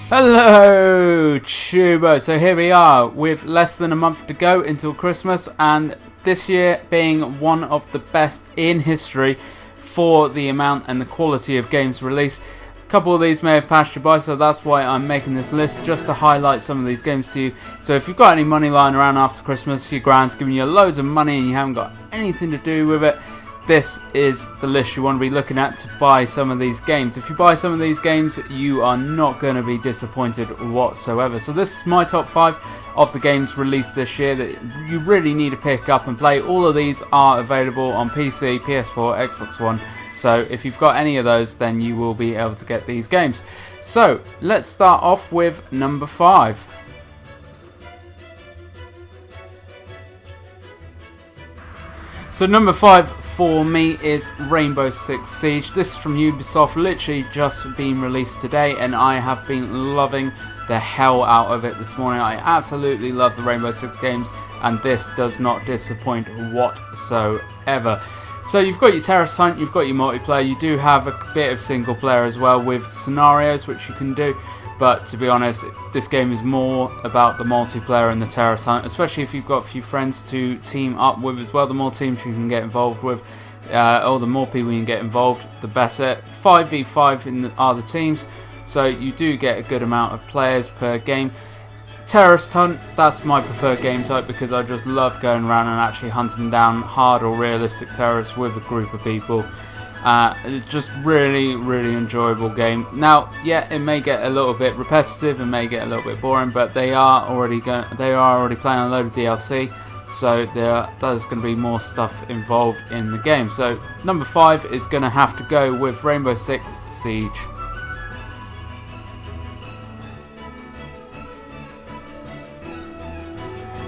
Hello Tubo, so here we are with less than a month to go until Christmas, and this year being one of the best in history for the amount and the quality of games released. A couple of these may have passed you by, so that's why I'm making this list, just to highlight some of these games to you. So if you've got any money lying around after Christmas, your grand's giving you loads of money and you haven't got anything to do with it, this is the list you want to be looking at to buy some of these games. If you buy some of these games, you are not going to be disappointed whatsoever. So this is my top 5 of the games released this year that you really need to pick up and play. All of these are available on PC, PS4, Xbox One. So if you've got any of those, then you will be able to get these games. So let's start off with number 5. So number 5 for me is Rainbow Six Siege. This is from Ubisoft, literally just been released today, and I have been loving the hell out of it this morning. I absolutely love the Rainbow Six games, and this does not disappoint whatsoever. So you've got your terrorist hunt, you've got your multiplayer, you do have a bit of single player as well with scenarios which you can do. But to be honest, this game is more about the multiplayer and the terrorist hunt, especially if you've got a few friends to team up with as well. The more teams you can get involved with, or the more people you can get involved, the better. 5v5 are the teams, so you do get a good amount of players per game. Terrorist hunt, that's my preferred game type because I just love going around and actually hunting down hard or realistic terrorists with a group of people. It's just really enjoyable game. Now, yeah, it may get a little bit repetitive and may get a little bit boring, but they are already playing a load of DLC, so there's going to be more stuff involved in the game. So number 5 is going to have to go with Rainbow Six Siege.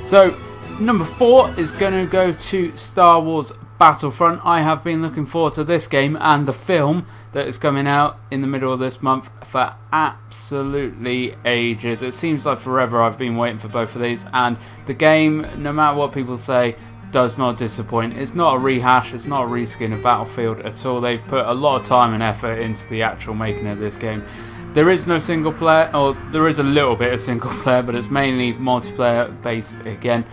So number 4 is going to go to Star Wars Battlefront. I have been looking forward to this game and the film that is coming out in the middle of this month for absolutely ages. It seems like forever I've been waiting for both of these, and the game, no matter what people say, does not disappoint. It's not a rehash, it's not a reskin of Battlefield at all. They've put a lot of time and effort into the actual making of this game. There is no single player, or there is a little bit of single player, but it's mainly multiplayer based again.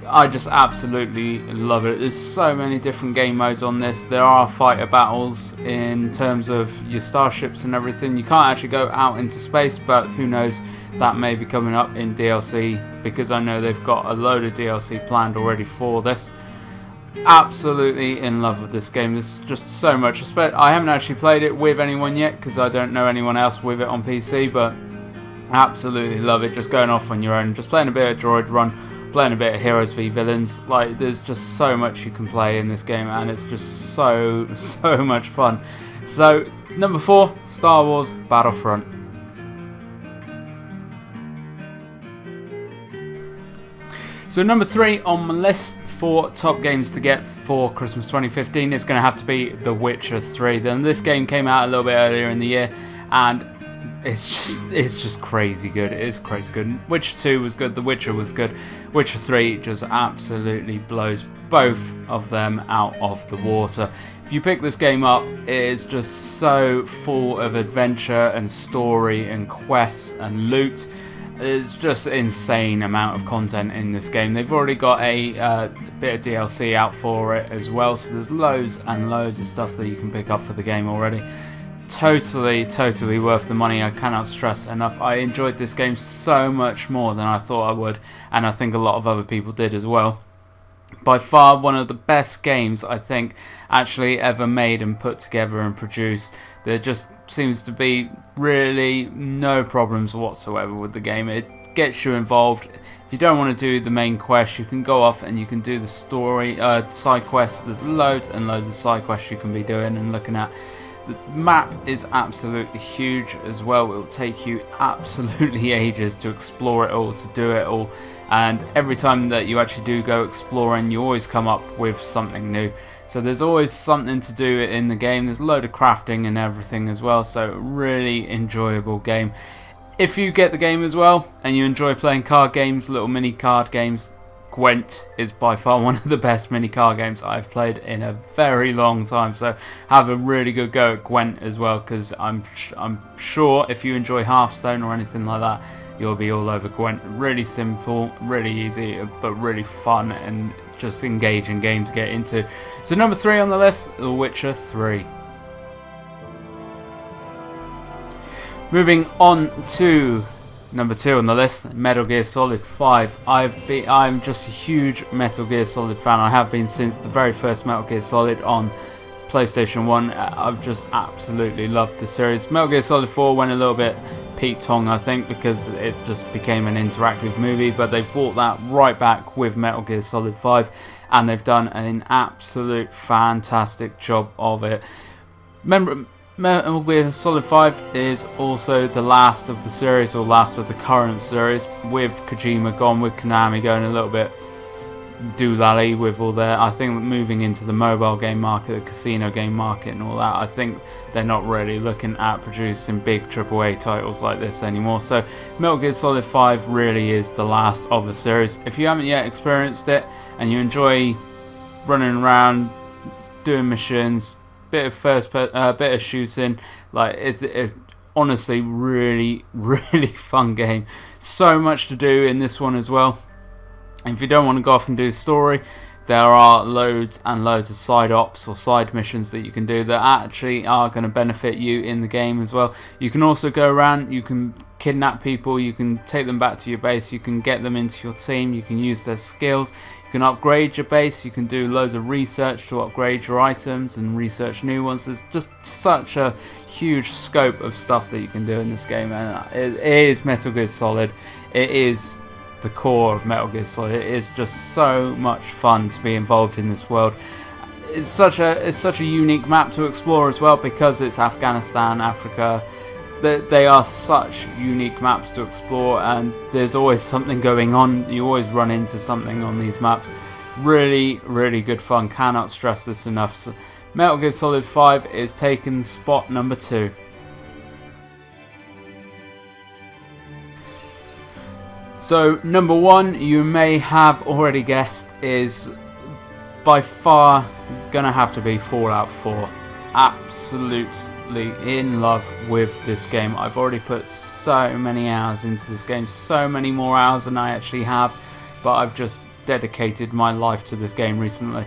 I just absolutely love it. There's so many different game modes on this. There are fighter battles in terms of your starships and everything. You can't actually go out into space, but who knows, that may be coming up in DLC, because I know they've got a load of DLC planned already for this. Absolutely in love with this game. There's just so much. I haven't actually played it with anyone yet because I don't know anyone else with it on PC, but absolutely love it. Just going off on your own, just playing a bit of Droid Run, playing a bit of Heroes v Villains. Like, there's just so much you can play in this game, and it's just so much fun. So number 4, Star Wars Battlefront. So number 3 on my list for top games to get for Christmas 2015 is going to have to be The Witcher 3. Then this game came out a little bit earlier in the year, and it's just crazy good. It is crazy good. Witcher 2 was good, The Witcher was good. Witcher 3 just absolutely blows both of them out of the water. If you pick this game up, it is just so full of adventure and story and quests and loot. It's just an insane amount of content in this game. They've already got a bit of DLC out for it as well, so there's loads and loads of stuff that you can pick up for the game already. Totally worth the money. I cannot stress enough. I enjoyed this game so much more than I thought I would, and I think a lot of other people did as well. By far one of the best games I think actually ever made and put together and produced. There just seems to be really no problems whatsoever with the game. It gets you involved. If you don't want to do the main quest, you can go off and you can do the story side quests. There's loads and loads of side quests you can be doing and looking at. The map is absolutely huge as well. It will take you absolutely ages to explore it all, to do it all. And every time that you actually do go exploring, you always come up with something new. So there's always something to do in the game. There's a load of crafting and everything as well. So really enjoyable game. If you get the game as well and you enjoy playing card games, little mini card games, Gwent is by far one of the best mini car games I've played in a very long time, so have a really good go at Gwent as well, because I'm sure if you enjoy Hearthstone or anything like that, you'll be all over Gwent. Really simple, really easy, but really fun and just engaging game to get into. So number 3 on the list, The Witcher 3. Moving on to number 2 on the list, Metal Gear Solid 5. I'm just a huge Metal Gear Solid fan. I have been since the very first Metal Gear Solid on PlayStation 1. I've just absolutely loved the series. Metal Gear Solid 4 went a little bit Pete Tong, I think, because it just became an interactive movie, but they've brought that right back with Metal Gear Solid 5, and they've done an absolute fantastic job of it. Remember, Metal Gear Solid 5 is also the last of the series, or last of the current series, with Kojima gone, with Konami going a little bit doolally with all their, I think, moving into the mobile game market, the casino game market and all that. I think they're not really looking at producing big AAA titles like this anymore. So Metal Gear Solid 5 really is the last of the series. If you haven't yet experienced it and you enjoy running around, doing missions, bit of shooting, like it's honestly really fun game. So much to do in this one as well. If you don't want to go off and do story, there are loads and loads of side ops or side missions that you can do that actually are going to benefit you in the game as well. You can also go around, you can kidnap people, you can take them back to your base, you can get them into your team, you can use their skills, you can upgrade your base, you can do loads of research to upgrade your items and research new ones. There's just such a huge scope of stuff that you can do in this game, and it is Metal Gear Solid. It is the core of Metal Gear Solid. It is just so much fun to be involved in this world. It's such a unique map to explore as well, because it's Afghanistan, Africa. They are such unique maps to explore, and there's always something going on. You always run into something on these maps. Really good fun. Cannot stress this enough. So Metal Gear Solid 5 is taking spot number 2. So number 1, you may have already guessed, is by far gonna have to be Fallout 4. Absolutely in love with this game. I've already put so many hours into this game, so many more hours than I actually have, but I've just dedicated my life to this game recently.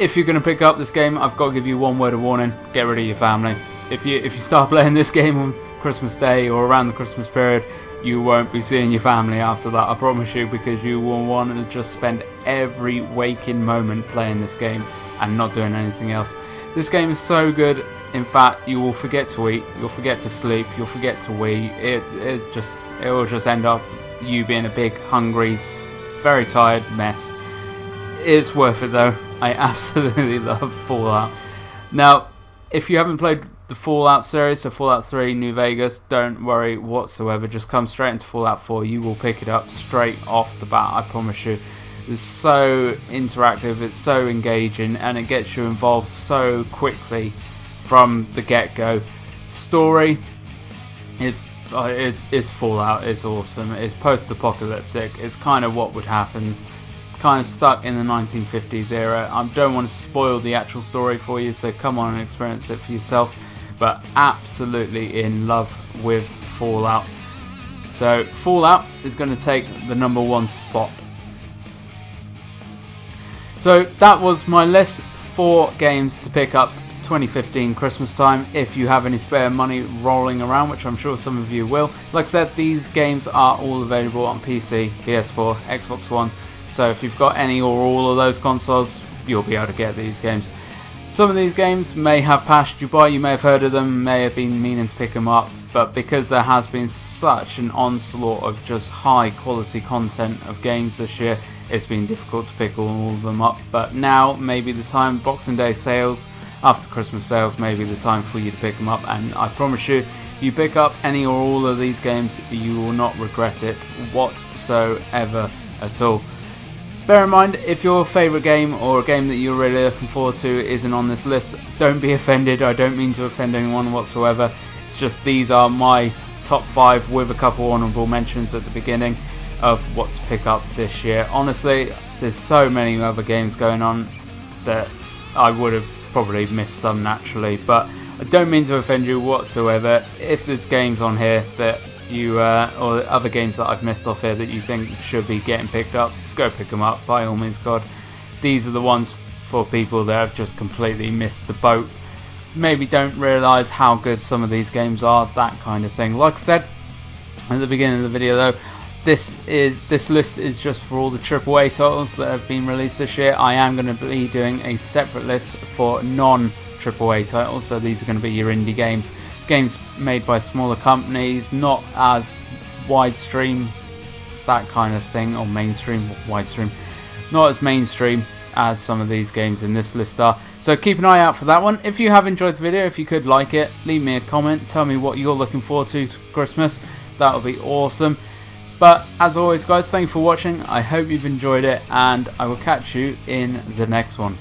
If you're gonna pick up this game, I've got to give you one word of warning: get rid of your family. If you start playing this game on Christmas Day or around the Christmas period, you won't be seeing your family after that, I promise you, because you will want to just spend every waking moment playing this game and not doing anything else. This game is so good. In fact, you will forget to eat, you'll forget to sleep, you'll forget to wee. It will just end up you being a big, hungry, very tired mess. It's worth it though. I absolutely love Fallout. Now, if you haven't played the Fallout series, so Fallout 3, New Vegas, don't worry whatsoever. Just come straight into Fallout 4. You will pick it up straight off the bat, I promise you. It's so interactive, it's so engaging, and it gets you involved so quickly from the get-go. Story is Fallout. It's awesome. It's post-apocalyptic. It's kind of what would happen. Kind of stuck in the 1950s era. I don't want to spoil the actual story for you, so come on and experience it for yourself. But absolutely in love with Fallout. So Fallout is going to take the number 1 spot. So that was my list. 4 games to pick up 2015 Christmas time, if you have any spare money rolling around, which I'm sure some of you will. Like I said, these games are all available on PC, PS4, Xbox One. So if you've got any or all of those consoles, you'll be able to get these games. Some of these games may have passed you by, you may have heard of them, may have been meaning to pick them up, but because there has been such an onslaught of just high quality content of games this year, it's been difficult to pick all of them up. But now, maybe the time, Boxing Day sales, after Christmas sales, may be the time for you to pick them up, and I promise you, you pick up any or all of these games, you will not regret it whatsoever at all. Bear in mind, if your favourite game or a game that you're really looking forward to isn't on this list, don't be offended. I don't mean to offend anyone whatsoever. It's just these are my top 5 with a couple honourable mentions at the beginning. of what to pick up this year. Honestly, there's so many other games going on that I would have probably missed some naturally, but I don't mean to offend you whatsoever. If there's games on here that you or other games that I've missed off here that you think should be getting picked up, go pick them up by all means. God, these are the ones for people that have just completely missed the boat, maybe don't realise how good some of these games are, that kind of thing. Like I said at the beginning of the video though, this list is just for all the AAA titles that have been released this year. I am going to be doing a separate list for non-AAA titles, so these are going to be your indie games, games made by smaller companies, not as widestream, that kind of thing, or mainstream, widestream, not as mainstream as some of these games in this list are. So keep an eye out for that one. If you have enjoyed the video, if you could like it, leave me a comment, tell me what you're looking forward to Christmas, that would be awesome. But as always guys, thank you for watching, I hope you've enjoyed it, and I will catch you in the next one.